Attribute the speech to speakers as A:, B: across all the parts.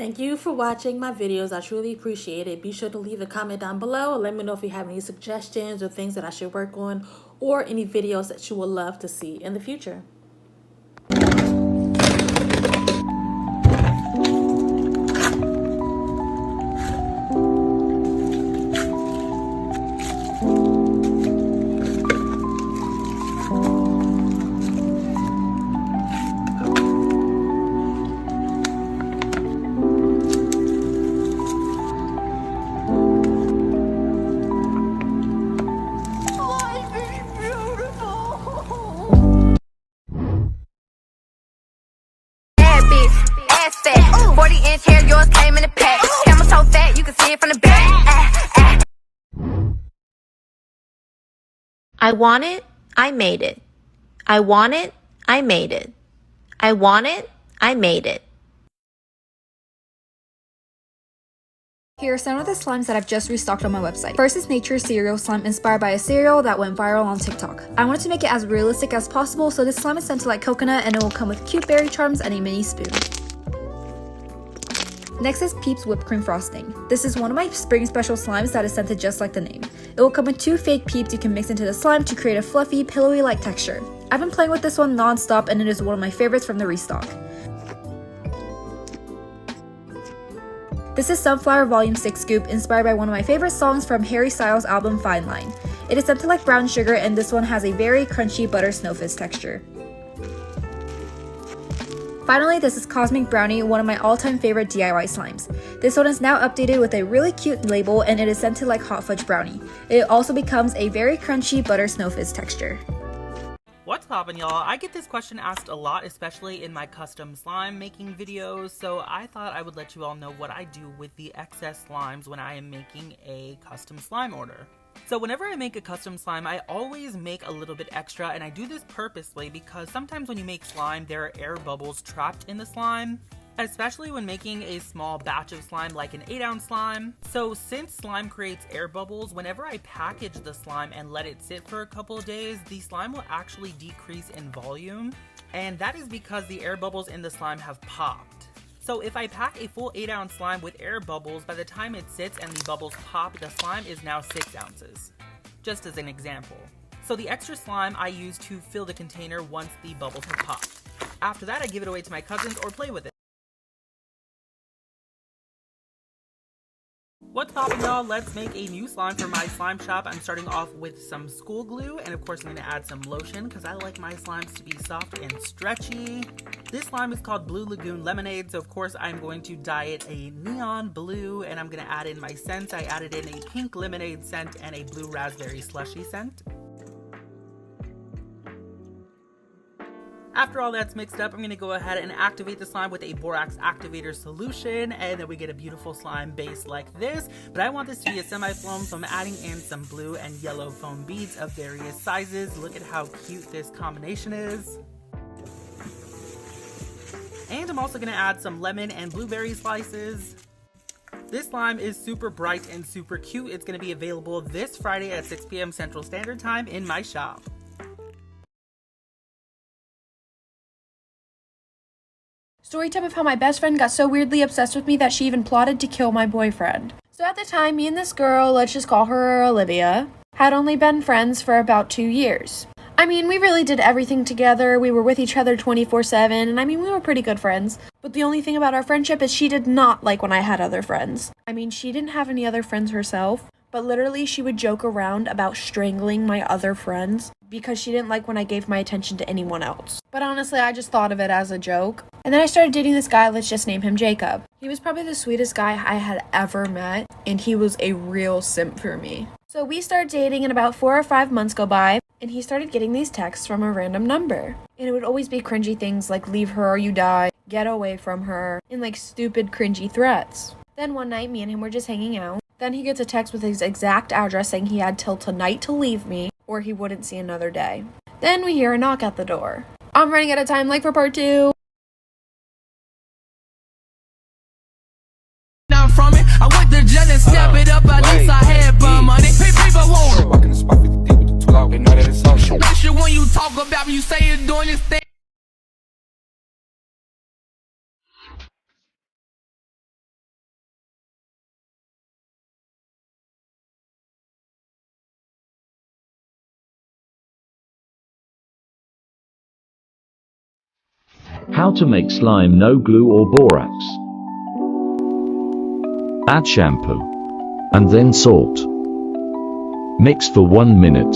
A: Thank you for watching my videos. I truly appreciate it. Be sure to leave a comment down below and let me know if you have any suggestions or things that I should work on or any videos that you would love to see in the future.
B: Ass fat, 40-inch hair, yours came in a pack. Camel so fat, you can see it from the back.
C: I want it, I made it. I want it, I made it. I want it, I made it.
D: Here are some of the slimes that I've just restocked on my website. First is Nature's Cereal Slime, inspired by a cereal that went viral on TikTok. I wanted to make it as realistic as possible, so this slime is scented like coconut and it will come with cute berry charms and a mini spoon. Next is Peeps Whipped Cream Frosting. This is one of my spring special slimes that is scented just like the name. It will come with 2 fake Peeps you can mix into the slime to create a fluffy, pillowy-like texture. I've been playing with this one non-stop and it is one of my favorites from the restock. This is Sunflower Volume 6 Scoop, inspired by one of my favorite songs from Harry Styles' album Fine Line. It is scented like brown sugar and this one has a very crunchy butter snowflake texture. Finally, this is Cosmic Brownie, one of my all-time favorite DIY slimes. This one is now updated with a really cute label and it is scented like hot fudge brownie. It also becomes a very crunchy butter snowflake texture.
E: What's poppin', y'all? I get this question asked a lot, especially in my custom slime making videos, so I thought I would let you all know what I do with the excess slimes when I am making a custom slime order. So whenever I make a custom slime, I always make a little bit extra, and I do this purposely because sometimes when you make slime, there are air bubbles trapped in the slime, especially when making a small batch of slime like an 8-ounce slime. So since slime creates air bubbles, whenever I package the slime and let it sit for a couple of days, the slime will actually decrease in volume, and that is because the air bubbles in the slime have popped. So if I pack a full 8-ounce slime with air bubbles, by the time it sits and the bubbles pop, the slime is now 6 ounces, just as an example. So the extra slime I use to fill the container once the bubbles have popped. After that, I give it away to my cousins or play with it. What's poppin', y'all? Let's make a new slime for my slime shop. I'm starting off with some school glue, and of course I'm gonna add some lotion because I like my slimes to be soft and stretchy. This slime is called Blue Lagoon Lemonade, so of course I'm going to dye it a neon blue, and I'm gonna add in my scents. I added in a pink lemonade scent and a blue raspberry slushy scent. After all that's mixed up, I'm going to go ahead and activate the slime with a borax activator solution, and then we get a beautiful slime base like this. But I want this to be a semi-foam, so I'm adding in some blue and yellow foam beads of various sizes. Look at how cute this combination is. And I'm also going to add some lemon and blueberry slices. This slime is super bright and super cute. It's going to be available this Friday at 6 p.m. Central Standard Time in my shop.
F: Storytime of how my best friend got so weirdly obsessed with me that she even plotted to kill my boyfriend. So at the time, me and this girl, let's just call her Olivia, had only been friends for about 2 years. I mean, we really did everything together. We were with each other 24/7, and I mean, we were pretty good friends. But the only thing about our friendship is she did not like when I had other friends. I mean, she didn't have any other friends herself, but literally she would joke around about strangling my other friends because she didn't like when I gave my attention to anyone else. But honestly, I just thought of it as a joke. And then I started dating this guy, let's just name him Jacob. He was probably the sweetest guy I had ever met, and he was a real simp for me. So we started dating and about 4 or 5 months go by, and he started getting these texts from a random number. And it would always be cringy things like leave her or you die, get away from her, and like stupid cringy threats. Then one night, me and him were just hanging out. Then he gets a text with his exact address saying he had till tonight to leave me or he wouldn't see another day. Then we hear a knock at the door. I'm running out of time, like for part 2.
G: From it, I went to jail and snap it up. At least I had bum money. People won't.
H: Walking the spot 50 deep with the tool out. They know that it's all show.
G: Make sure when you talk about me, you say you're doing this thing.
I: How to make slime no glue or borax. Add shampoo. And then salt. Mix for 1 minute.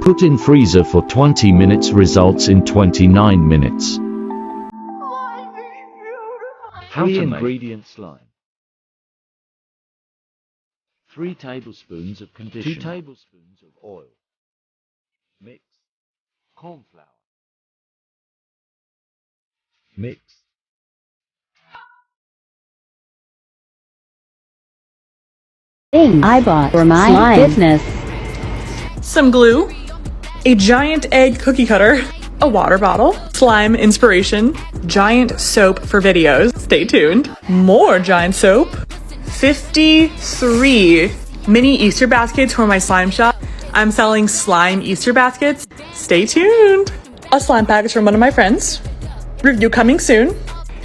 I: Put in freezer for 20 minutes. Results in 29 minutes. How to ingredient slime. 3 tablespoons of conditioner. 2 tablespoons of oil. Mix. Corn flour. Mix.
J: Things I bought for my slime business.
K: Some glue, a giant egg cookie cutter, a water bottle, slime inspiration, giant soap for videos, stay tuned, more giant soap, 53 mini Easter baskets for my slime shop. I'm selling slime Easter baskets, stay tuned. A slime package from one of my friends, review coming soon,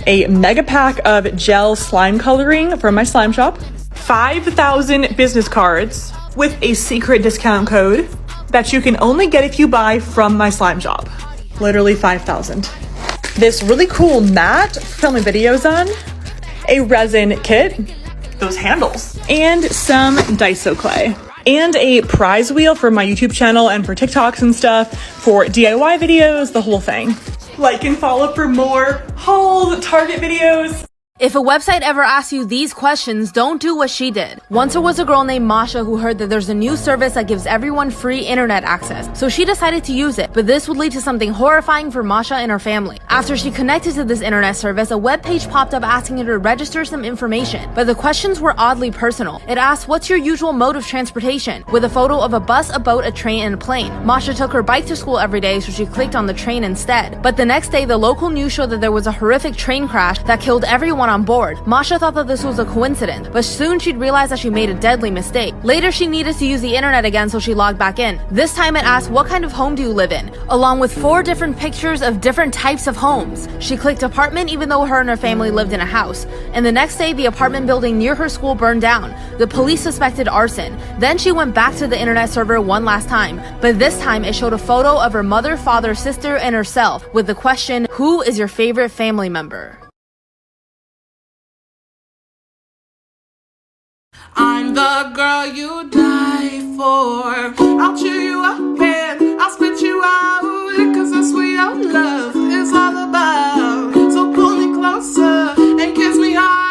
K: a mega pack of gel slime coloring from my slime shop, 5,000 business cards with a secret discount code that you can only get if you buy from my slime shop. Literally 5,000. This really cool mat for filming videos on, a resin kit, those handles, and some Daiso clay, and a prize wheel for my YouTube channel and for TikToks and stuff for DIY videos, the whole thing. Like and follow for more hauls, Target videos.
L: If a website ever asks you these questions, don't do what she did. Once there was a girl named Masha who heard that there's a new service that gives everyone free internet access, so she decided to use it, but this would lead to something horrifying for Masha and her family. After she connected to this internet service, a web page popped up asking her to register some information, but the questions were oddly personal. It asked, what's your usual mode of transportation? With a photo of a bus, a boat, a train, and a plane. Masha took her bike to school every day, so she clicked on the train instead. But the next day, the local news showed that there was a horrific train crash that killed everyone on board. Masha thought that this was a coincidence, but soon she'd realized that she made a deadly mistake. Later, she needed to use the internet again, so she logged back in. This time it asked, what kind of home do you live in? Along with 4 different pictures of different types of homes. She clicked apartment even though her and her family lived in a house. And the next day, the apartment building near her school burned down. The police suspected arson. Then she went back to the internet server one last time, but this time it showed a photo of her mother, father, sister, and herself with the question, who is your favorite family member?
G: I'm the girl you die for. I'll cheer you up and I'll spit you out, cause that's what your love is all about. So pull me closer and kiss me hard.